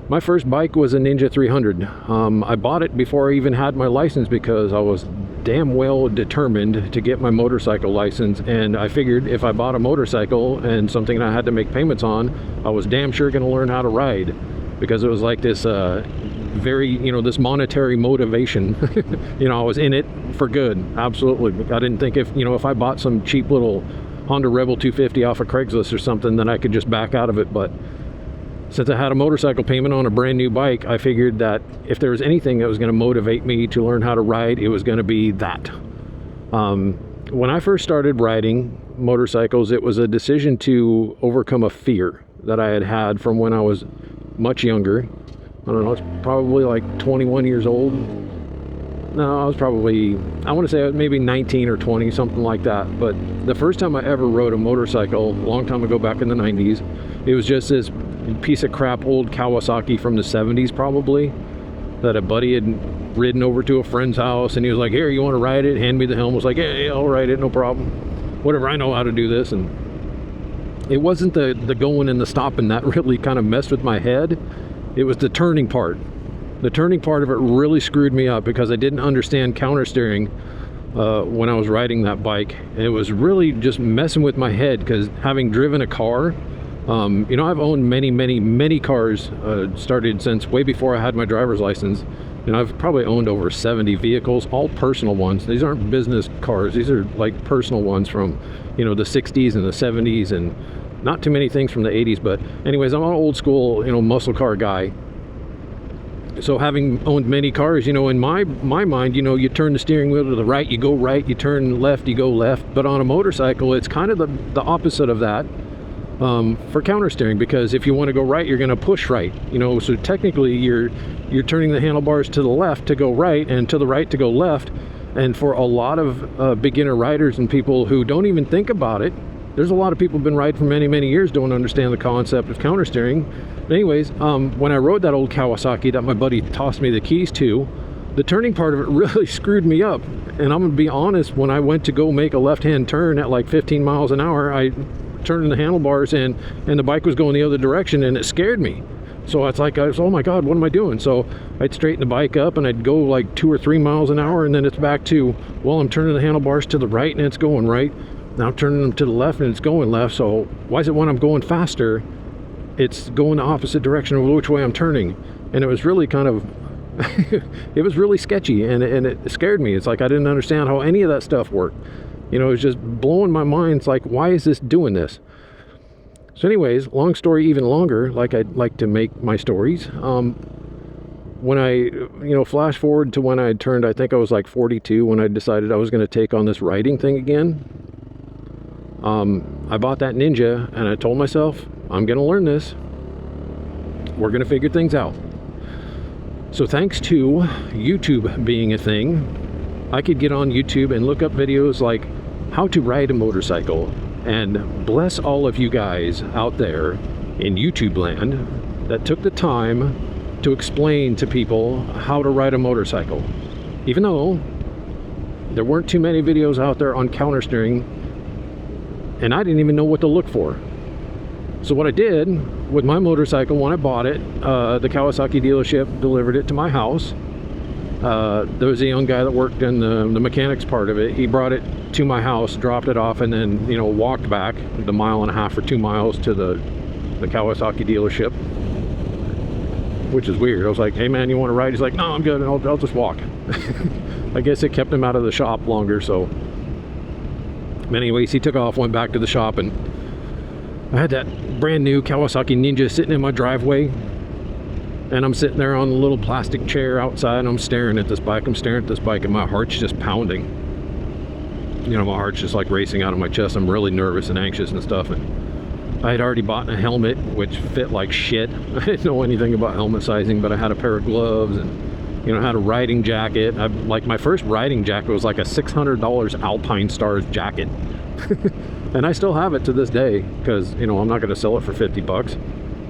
My first bike was a Ninja 300. I bought it before I even had my license because I was damn well determined to get my motorcycle license, and I figured if I bought a motorcycle and something I had to make payments on, I was damn sure going to learn how to ride, because it was like this very, this monetary motivation. I was in it for good. Absolutely. I didn't think if I bought some cheap little Honda Rebel 250 off of Craigslist or something, then I could just back out of it. But since I had a motorcycle payment on a brand new bike, I figured that if there was anything that was going to motivate me to learn how to ride, it was going to be that. When I first started riding motorcycles, it was a decision to overcome a fear that I had from when I was much younger. I don't know, it's probably like 21 years old. No, I was probably, I want to say maybe 19 or 20, something like that. But the first time I ever rode a motorcycle, a long time ago back in the 90s, it was just this piece of crap old Kawasaki from the 70s probably, that a buddy had ridden over to a friend's house, and he was like, here, you want to ride it? Hand me the helm. I was like, yeah, I'll ride it, no problem. Whatever, I know how to do this. And it wasn't the going and the stopping that really kind of messed with my head. It was the turning part. The turning part of it really screwed me up because I didn't understand counter steering when I was riding that bike. And it was really just messing with my head, because having driven a car, I've owned many cars, started since way before I had my driver's license. I've probably owned over 70 vehicles, all personal ones. These aren't business cars. These are like personal ones from, the 60s and the 70s, and not too many things from the 80s. But anyways, I'm an old school, muscle car guy. So having owned many cars, in my mind, you turn the steering wheel to the right, you go right, you turn left, you go left. But on a motorcycle, it's kind of the opposite of that. For counter steering, because if you want to go right, you're going to push right, so technically you're turning the handlebars to the left to go right, and to the right to go left. And for a lot of beginner riders and people who don't even think about it, there's a lot of people who've been riding for many years, don't understand the concept of counter steering. But anyways, when I rode that old Kawasaki that my buddy tossed me the keys to, the turning part of it really screwed me up. And I'm gonna be honest, when I went to go make a left-hand turn at like 15 miles an hour, I turned the handlebars and the bike was going the other direction, and it scared me. So it's like, oh my God, what am I doing? So I'd straighten the bike up and I'd go like 2 or 3 miles an hour, and then it's back to, well, I'm turning the handlebars to the right and it's going right. Now I'm turning them to the left and it's going left. So why is it when I'm going faster, it's going the opposite direction of which way I'm turning? And it was really kind of, it was really sketchy, and it scared me. It's like I didn't understand how any of that stuff worked. It was just blowing my mind. It's like, why is this doing this? So anyways, long story even longer, like I'd like to make my stories. When I, flash forward to when I turned, I think I was like 42, when I decided I was going to take on this riding thing again. I bought that Ninja, and I told myself, I'm going to learn this. We're going to figure things out. So thanks to YouTube being a thing, I could get on YouTube and look up videos like how to ride a motorcycle. And bless all of you guys out there in YouTube land that took the time to explain to people how to ride a motorcycle. Even though there weren't too many videos out there on counter steering, and I didn't even know what to look for. So what I did with my motorcycle when I bought it, the Kawasaki dealership delivered it to my house. There was a young guy that worked in the mechanics part of it. He brought it to my house, dropped it off, and then walked back the 1.5 miles or 2 miles to the Kawasaki dealership, which is weird. I was like, hey man, you want to ride? He's like, no, I'm good, I'll just walk. I guess it kept him out of the shop longer. So anyways, he took off, went back to the shop, and I had that brand new Kawasaki Ninja sitting in my driveway. And I'm sitting there on the little plastic chair outside, and I'm staring at this bike. And my heart's just pounding. My heart's just like racing out of my chest. I'm really nervous and anxious and stuff. And I had already bought a helmet, which fit like shit. I didn't know anything about helmet sizing, but I had a pair of gloves, and I had a riding jacket. Like my first riding jacket was like a $600 Alpine Stars jacket. And I still have it to this day, because I'm not going to sell it for 50 bucks.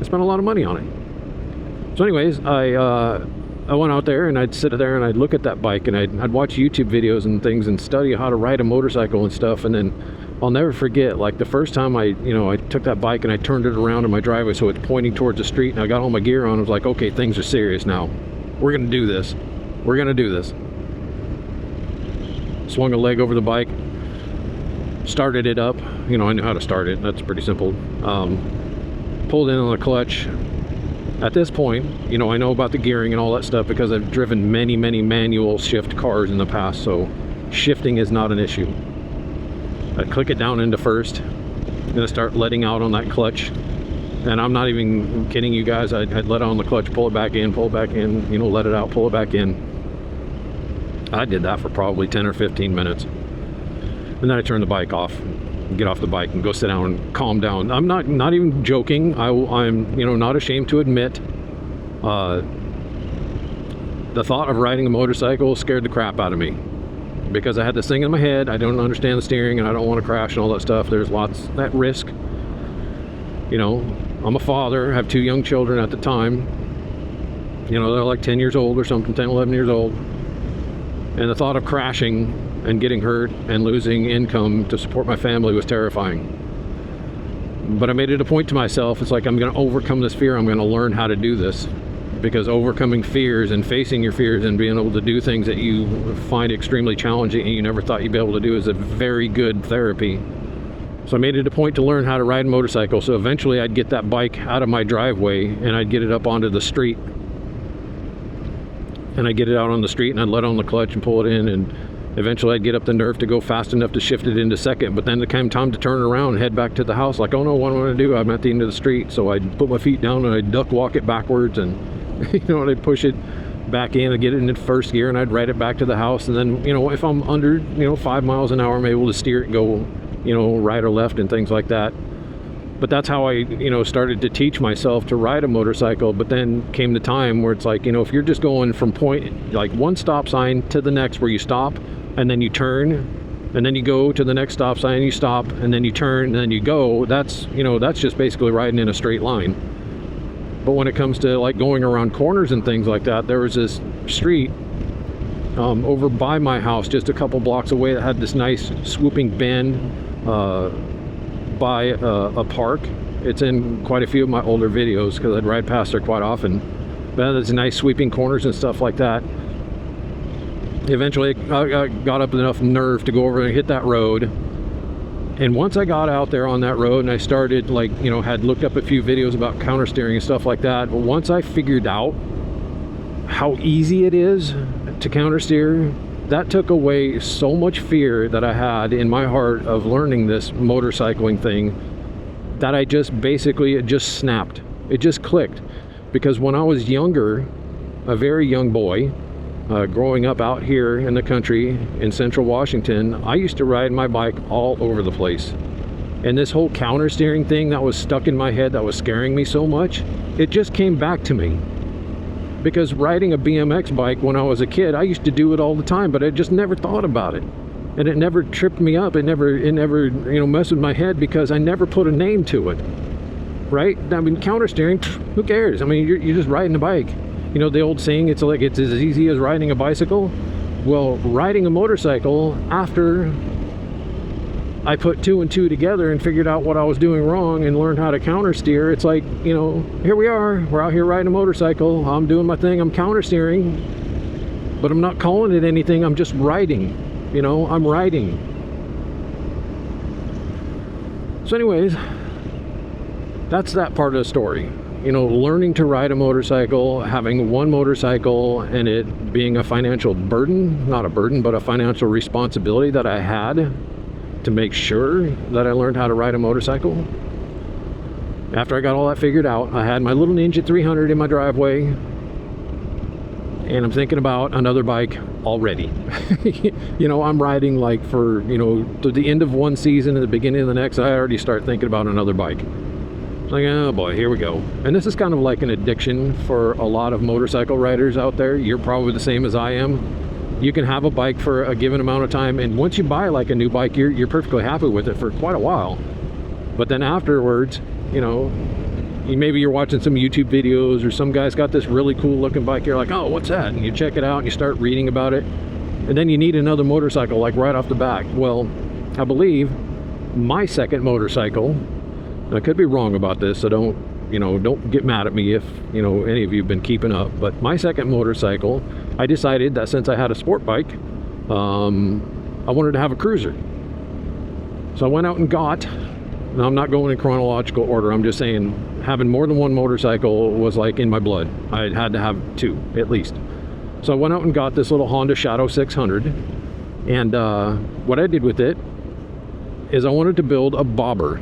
I spent a lot of money on it. So anyways, I went out there, and I'd sit there and I'd look at that bike, and I'd watch YouTube videos and things and study how to ride a motorcycle and stuff. And then I'll never forget, like the first time I took that bike and I turned it around in my driveway so it's pointing towards the street, and I got all my gear on. I was like, okay, things are serious now. We're gonna do this. We're gonna do this. Swung a leg over the bike, started it up. I knew how to start it. That's pretty simple. Pulled in on the clutch. At this point, I know about the gearing and all that stuff because I've driven many manual shift cars in the past, so shifting is not an issue. I click it down into first. I'm gonna start letting out on that clutch, and I'm not even kidding you guys. I'd let out on the clutch, pull it back in, let it out, pull it back in. I did that for probably 10 or 15 minutes, and then I turned the bike off, get off the bike and go sit down and calm down. I'm not even joking. I'm not ashamed to admit the thought of riding a motorcycle scared the crap out of me, because I had this thing in my head. I don't understand the steering and I don't want to crash and all that stuff. There's lots at risk. I'm a father, I have 2 young children at the time. They're like 10 years old or something, 10, 11 years old. And the thought of crashing and getting hurt and losing income to support my family was terrifying. But I made it a point to myself, it's like, I'm going to overcome this fear. I'm going to learn how to do this. Because overcoming fears and facing your fears and being able to do things that you find extremely challenging and you never thought you'd be able to do is a very good therapy. So I made it a point to learn how to ride a motorcycle. So eventually I'd get that bike out of my driveway and I'd get it up onto the street. And I'd get it out on the street and I'd let on the clutch and pull it in, and eventually I'd get up the nerve to go fast enough to shift it into second. But then it came time to turn around and head back to the house, like, oh no, what am I going to do? I'm at the end of the street. So I'd put my feet down and I'd duck walk it backwards, and and I'd push it back in and get it in first gear, and I'd ride it back to the house. And then, if I'm under, 5 miles an hour, I'm able to steer it and go, right or left and things like that. But that's how I, started to teach myself to ride a motorcycle. But then came the time where it's like, if you're just going from point, like one stop sign to the next where you stop and then you turn and then you go to the next stop sign and you stop and then you turn and then you go, that's just basically riding in a straight line. But when it comes to like going around corners and things like that, there was this street over by my house just a couple blocks away that had this nice swooping bend by a park. It's in quite a few of my older videos because I'd ride past there quite often. But there's nice sweeping corners and stuff like that. Eventually I got up enough nerve to go over and hit that road. And once I got out there on that road and I started, like, had looked up a few videos about counter steering and stuff like that, but once I figured out how easy it is to counter steer, that took away so much fear that I had in my heart of learning this motorcycling thing, that I just basically, it just snapped. It just clicked. Because when I was younger, a very young boy, growing up out here in the country in central Washington, I used to ride my bike all over the place. And this whole counter steering thing that was stuck in my head, that was scaring me so much, it just came back to me. Because riding a BMX bike when I was a kid, I used to do it all the time, but I just never thought about it. And it never tripped me up. It never messed with my head because I never put a name to it. Right? I mean, counter steering, who cares? I mean, you're just riding a bike. The old saying, it's as easy as riding a bicycle. Well, riding a motorcycle, after I put 2 and 2 together and figured out what I was doing wrong and learned how to counter steer, it's like, here we are, we're out here riding a motorcycle, I'm doing my thing, I'm counter steering, but I'm not calling it anything, I'm just riding, I'm riding. So anyways, that's that part of the story. Learning to ride a motorcycle, having one motorcycle, and it being a financial burden, not a burden, but a financial responsibility that I had to make sure that I learned how to ride a motorcycle. After I got all that figured out, I had my little Ninja 300 in my driveway, and I'm thinking about another bike already. I'm riding like for, to the end of one season and the beginning of the next, I already start thinking about another bike. Like, oh boy, here we go. And this is kind of like an addiction for a lot of motorcycle riders out there. You're probably the same as I am. You can have a bike for a given amount of time, and once you buy like a new bike, you're perfectly happy with it for quite a while. But then afterwards, maybe you're watching some YouTube videos, or some guy's got this really cool looking bike, you're like, oh, what's that? And you check it out and you start reading about it, and then you need another motorcycle like right off the bat. Well, I believe my second motorcycle, and I could be wrong about this, so don't get mad at me if, any of you have been keeping up, but my second motorcycle, I decided that since I had a sport bike, I wanted to have a cruiser. So I went out and got, now I'm not going in chronological order, I'm just saying having more than one motorcycle was like in my blood. I had to have two, at least. So I went out and got this little Honda Shadow 600, and what I did with it is I wanted to build a bobber.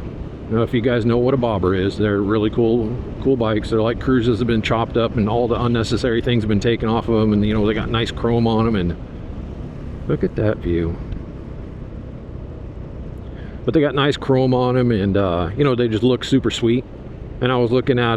Now, if you guys know what a bobber is, they're really cool bikes. They're like cruisers that have been chopped up and all the unnecessary things have been taken off of them, and they got nice chrome on them, and look at that view. But they got nice chrome on them, and they just look super sweet. And I was looking at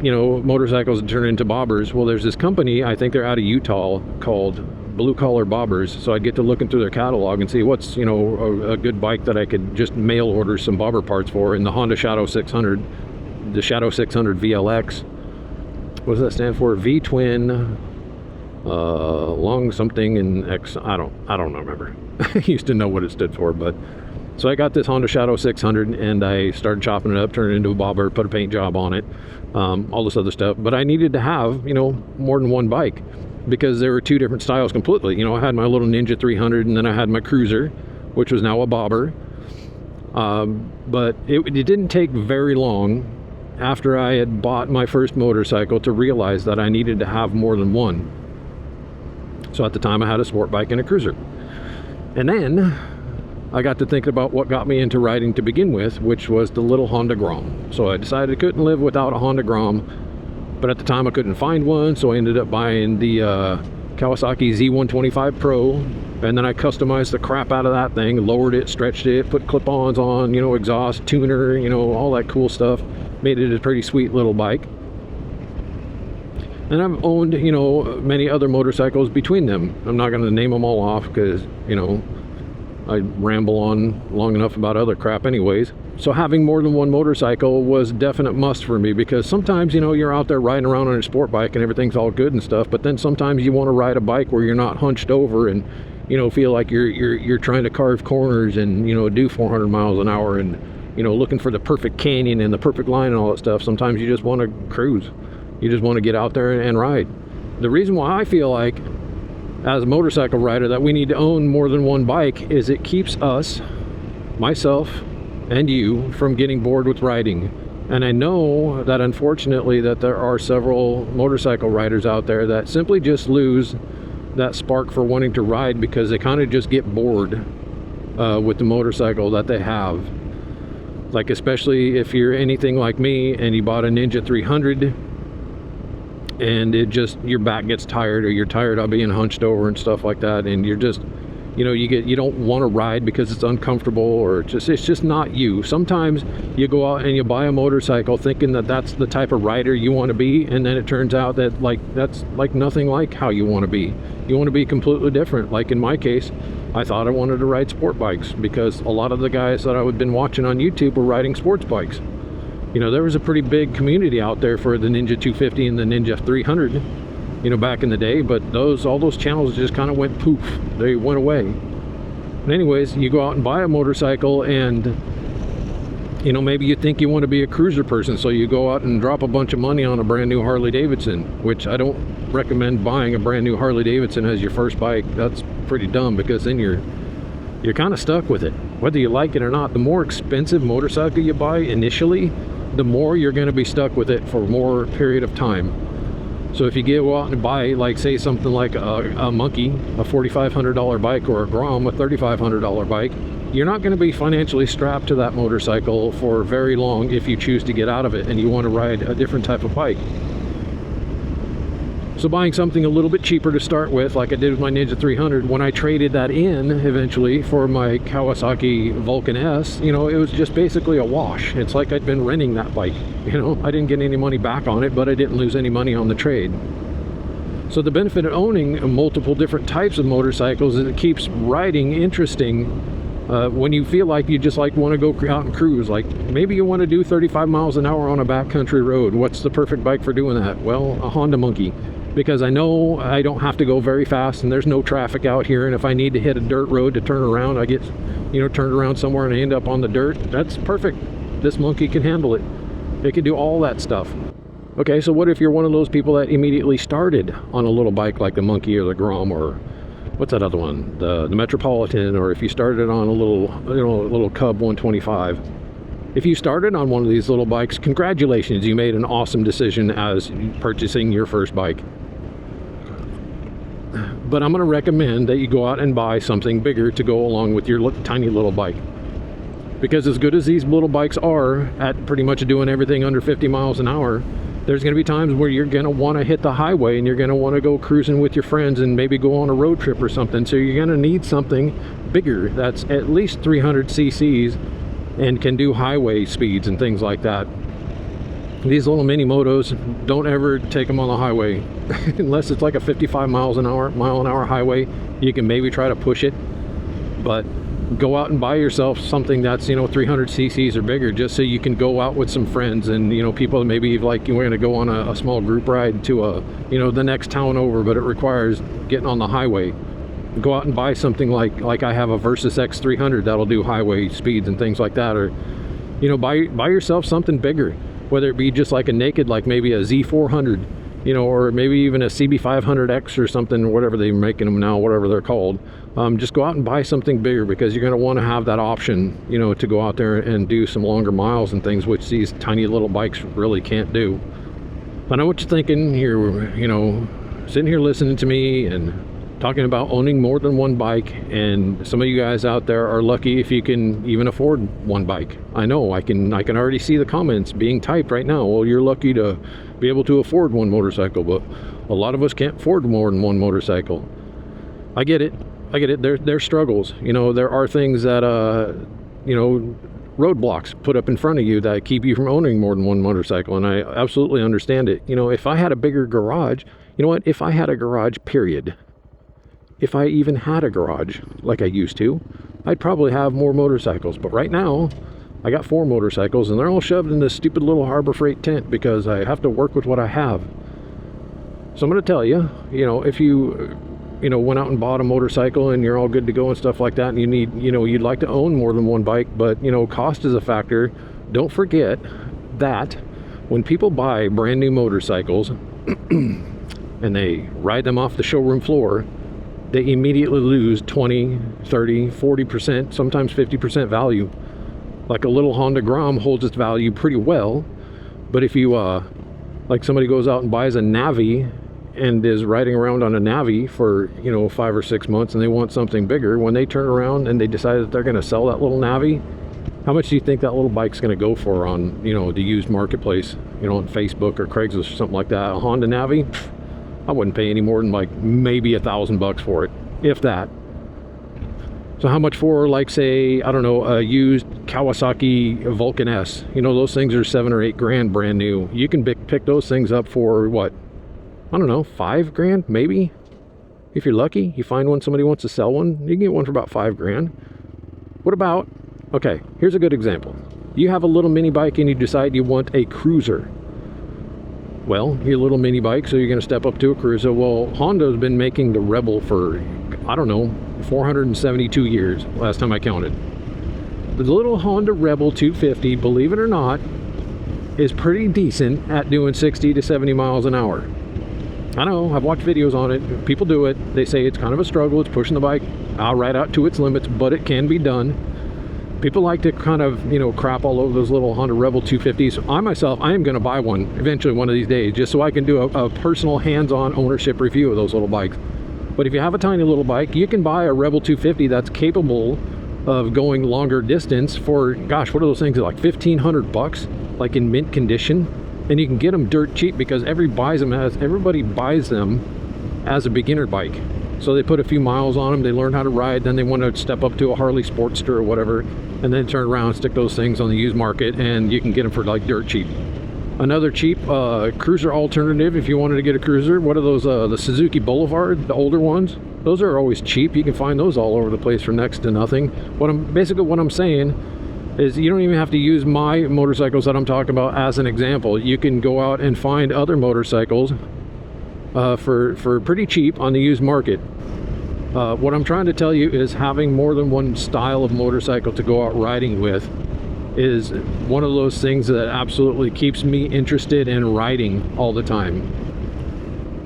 motorcycles that turn into bobbers. Well, there's this company, I think they're out of Utah, called Blue Collar Bobbers. So I'd get to looking through their catalog and see what's a good bike that I could just mail order some bobber parts for. And the Honda Shadow 600, the Shadow 600 VLX, what does that stand for? V twin long something and X, I don't remember. I used to know what it stood for. But so I got this Honda Shadow 600 and I started chopping it up, turned it into a bobber, put a paint job on it, all this other stuff. But I needed to have more than one bike, because there were two different styles completely. I had my little Ninja 300, and then I had my cruiser, which was now a bobber. But it didn't take very long after I had bought my first motorcycle to realize that I needed to have more than one. So at the time I had a sport bike and a cruiser. And then I got to thinking about what got me into riding to begin with, which was the little Honda Grom. So I decided I couldn't live without a Honda Grom. But at the time I couldn't find one, so I ended up buying the Kawasaki Z125 Pro, and then I customized the crap out of that thing, lowered it, stretched it, put clip-ons on, exhaust, tuner, all that cool stuff, made it a pretty sweet little bike. And I've owned, many other motorcycles between them. I'm not going to name them all off because, I ramble on long enough about other crap anyways. So having more than one motorcycle was a definite must for me, because sometimes, you're out there riding around on a sport bike and everything's all good and stuff, but then sometimes you want to ride a bike where you're not hunched over and, feel like you're trying to carve corners and, do 400 miles an hour and, looking for the perfect canyon and the perfect line and all that stuff. Sometimes you just want to cruise. You just want to get out there and ride. The reason why I feel like, as a motorcycle rider, that we need to own more than one bike is it keeps us, myself and you, from getting bored with riding. And I know that unfortunately that there are several motorcycle riders out there that simply just lose that spark for wanting to ride because they kind of just get bored with the motorcycle that they have. Like, especially if you're anything like me and you bought a Ninja 300 and your back gets tired, or you're tired of being hunched over and stuff like that, and you're just, you don't want to ride because it's uncomfortable, or it's just not you. Sometimes you go out and you buy a motorcycle thinking that that's the type of rider you want to be, and then it turns out that that's nothing like how you want to be. You want to be completely different. Like in my case, I thought I wanted to ride sport bikes because a lot of the guys that I had been watching on YouTube were riding sports bikes. There was a pretty big community out there for the Ninja 250 and the Ninja 300, back in the day, but all those channels just kind of went poof. They went away. And anyways, you go out and buy a motorcycle and, maybe you think you want to be a cruiser person, so you go out and drop a bunch of money on a brand new Harley Davidson, which I don't recommend buying a brand new Harley Davidson as your first bike. That's pretty dumb, because then you're kind of stuck with it, whether you like it or not. The more expensive motorcycle you buy initially, the more you're going to be stuck with it for more period of time. So if you go out and buy, like, say something like a Monkey, a $4,500 bike, or a Grom, a $3,500 bike, you're not going to be financially strapped to that motorcycle for very long if you choose to get out of it and you want to ride a different type of bike. So buying something a little bit cheaper to start with, like I did with my Ninja 300, when I traded that in eventually for my Kawasaki Vulcan S, it was just basically a wash. It's like I'd been renting that bike. I didn't get any money back on it, but I didn't lose any money on the trade. So the benefit of owning multiple different types of motorcycles is it keeps riding interesting. When you feel like you just want to go out and cruise, like maybe you want to do 35 miles an hour on a backcountry road. What's the perfect bike for doing that? Well, a Honda Monkey. because I know I don't have to go very fast and there's no traffic out here, and if I need to hit a dirt road to turn around, I get, you know, turned around somewhere and I end up on the dirt. That's perfect. This monkey can handle it. It can do all that stuff. Okay, so what if you're one of those people that immediately started on a little bike like the Monkey or the Grom, or what's that other one, the Metropolitan, or if you started on a little, you know, a little Cub 125. If you started on one of these little bikes, congratulations, you made an awesome decision as purchasing your first bike. But I'm going to recommend that you go out and buy something bigger to go along with your tiny little bike. Because as good as these little bikes are at pretty much doing everything under 50 miles an hour, there's going to be times where you're going to want to hit the highway and you're going to want to go cruising with your friends and maybe go on a road trip or something. So you're going to need something bigger that's at least 300 cc's and can do highway speeds and things like that. These little mini motos, don't ever take them on the highway unless it's like a 55 mile an hour highway. You can maybe try to push it, but go out and buy yourself something that's, you know, 300 cc's or bigger, just so you can go out with some friends and, you know, people that maybe like you're going to go on a small group ride to a, you know, the next town over, but it requires getting on the highway. Go out and buy something like I have a Versys X300 that'll do highway speeds and things like that, or, you know, buy yourself something bigger, whether it be just like a naked, like maybe a Z400, you know, or maybe even a CB500X or something, or whatever they're making them now, whatever they're called. Just go out and buy something bigger, because you're going to want to have that option, you know, to go out there and do some longer miles and things, which these tiny little bikes really can't do. I know what you're thinking here, you know, sitting here listening to me and talking about owning more than one bike, and some of you guys out there are lucky if you can even afford one bike. I know, I can already see the comments being typed right now. Well, you're lucky to be able to afford one motorcycle, but a lot of us can't afford more than one motorcycle. I get it. There's struggles. You know, there are things that you know, roadblocks put up in front of you that keep you from owning more than one motorcycle, and I absolutely understand it. You know, if I had a bigger garage, you know what, if I had a garage, period, if I even had a garage like I used to, I'd probably have more motorcycles. But right now, I got 4 motorcycles, and they're all shoved in this stupid little Harbor Freight tent because I have to work with what I have. So I'm going to tell you, you know, if you know, went out and bought a motorcycle and you're all good to go and stuff like that, and you need, you know, you'd like to own more than one bike, but, you know, cost is a factor. Don't forget that when people buy brand new motorcycles and they ride them off the showroom floor, they immediately lose 20, 30, 40%, sometimes 50% value. Like a little Honda Grom holds its value pretty well, but if you, like somebody goes out and buys a Navi and is riding around on a Navi for, you know, 5 or 6 months, and they want something bigger, when they turn around and they decide that they're going to sell that little Navi, how much do you think that little bike's going to go for on, you know, the used marketplace, you know, on Facebook or Craigslist or something like that? A Honda Navi? Pff, I wouldn't pay any more than like maybe $1,000 for it, if that. So how much for, like, say, I don't know, a used Kawasaki Vulcan S? You know, those things are 7 or 8 grand brand new. You can pick those things up for what? I don't know, 5 grand maybe. If you're lucky, you find one, somebody wants to sell one, you can get one for about 5 grand. What about, okay, here's a good example. You have a little mini bike and you decide you want a cruiser. Well, your little mini bike, so you're going to step up to a cruiser. Well, Honda's been making the Rebel for, I don't know, 472 years, last time I counted. The little Honda Rebel 250, believe it or not, is pretty decent at doing 60 to 70 miles an hour. I know, I've watched videos on it. People do it. They say it's kind of a struggle. It's pushing the bike right out to its limits, but it can be done. People like to kind of, you know, crap all over those little Honda Rebel 250s. I myself, I am going to buy one eventually one of these days, just so I can do a personal hands-on ownership review of those little bikes. But if you have a tiny little bike, you can buy a Rebel 250 that's capable of going longer distance for, gosh, what are those things, like $1,500, like in mint condition? And you can get them dirt cheap because everybody buys them as a beginner bike. So they put a few miles on them, they learn how to ride, then they want to step up to a Harley Sportster or whatever, and then turn around and stick those things on the used market, and you can get them for like dirt cheap. Another cheap cruiser alternative, if you wanted to get a cruiser, what are those, the Suzuki Boulevard, the older ones? Those are always cheap. You can find those all over the place for next to nothing. What I'm saying is you don't even have to use my motorcycles that I'm talking about as an example. You can go out and find other motorcycles for pretty cheap on the used market. What I'm trying to tell you is having more than one style of motorcycle to go out riding with is one of those things that absolutely keeps me interested in riding all the time.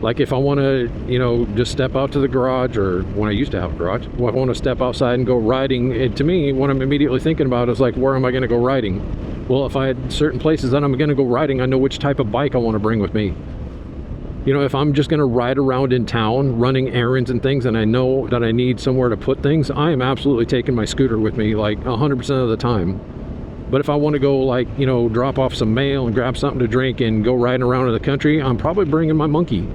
Like if I want to, you know, just step out to the garage, or when I used to have a garage, when I want to step outside and go riding, to me, what I'm immediately thinking about is like, where am I going to go riding? Well, if I had certain places that I'm going to go riding, I know which type of bike I want to bring with me. You know, if I'm just going to ride around in town running errands and things, and I know that I need somewhere to put things, I am absolutely taking my scooter with me like 100% of the time. But if I want to go, like, you know, drop off some mail and grab something to drink and go riding around in the country, I'm probably bringing my monkey.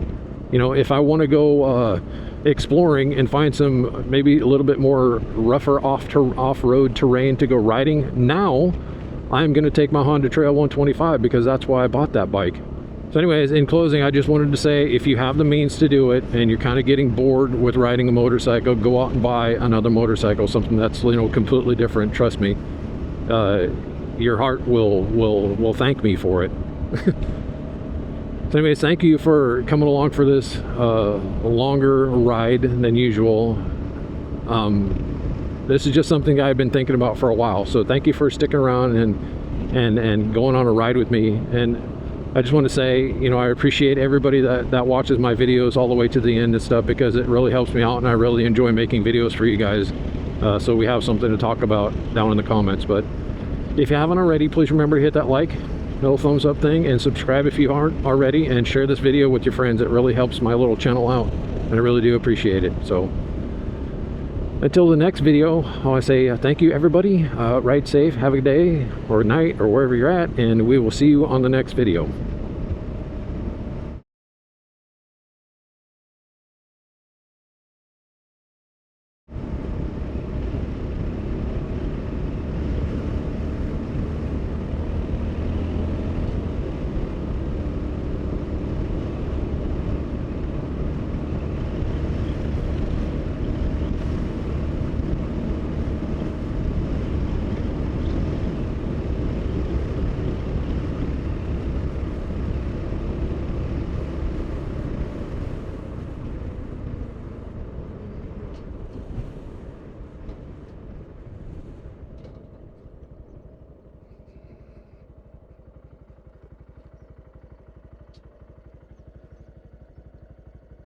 You know, if I want to go exploring and find some maybe a little bit more rougher off-road terrain to go riding, now I'm going to take my Honda Trail 125 because that's why I bought that bike. So anyways, in closing, I just wanted to say, if you have the means to do it and you're kind of getting bored with riding a motorcycle, go out and buy another motorcycle, something that's, you know, completely different. Trust me, your heart will thank me for it. So anyways, thank you for coming along for this longer ride than usual. This is just something I've been thinking about for a while, so thank you for sticking around and going on a ride with me. And I just want to say, you know, I appreciate everybody that watches my videos all the way to the end and stuff, because it really helps me out, and I really enjoy making videos for you guys, so we have something to talk about down in the comments. But if you haven't already, please remember to hit that like, little thumbs up thing, and subscribe if you aren't already, and share this video with your friends. It really helps my little channel out, and I really do appreciate it. So until the next video, I want to say thank you, everybody. Ride safe, have a good day or night or wherever you're at, and we will see you on the next video.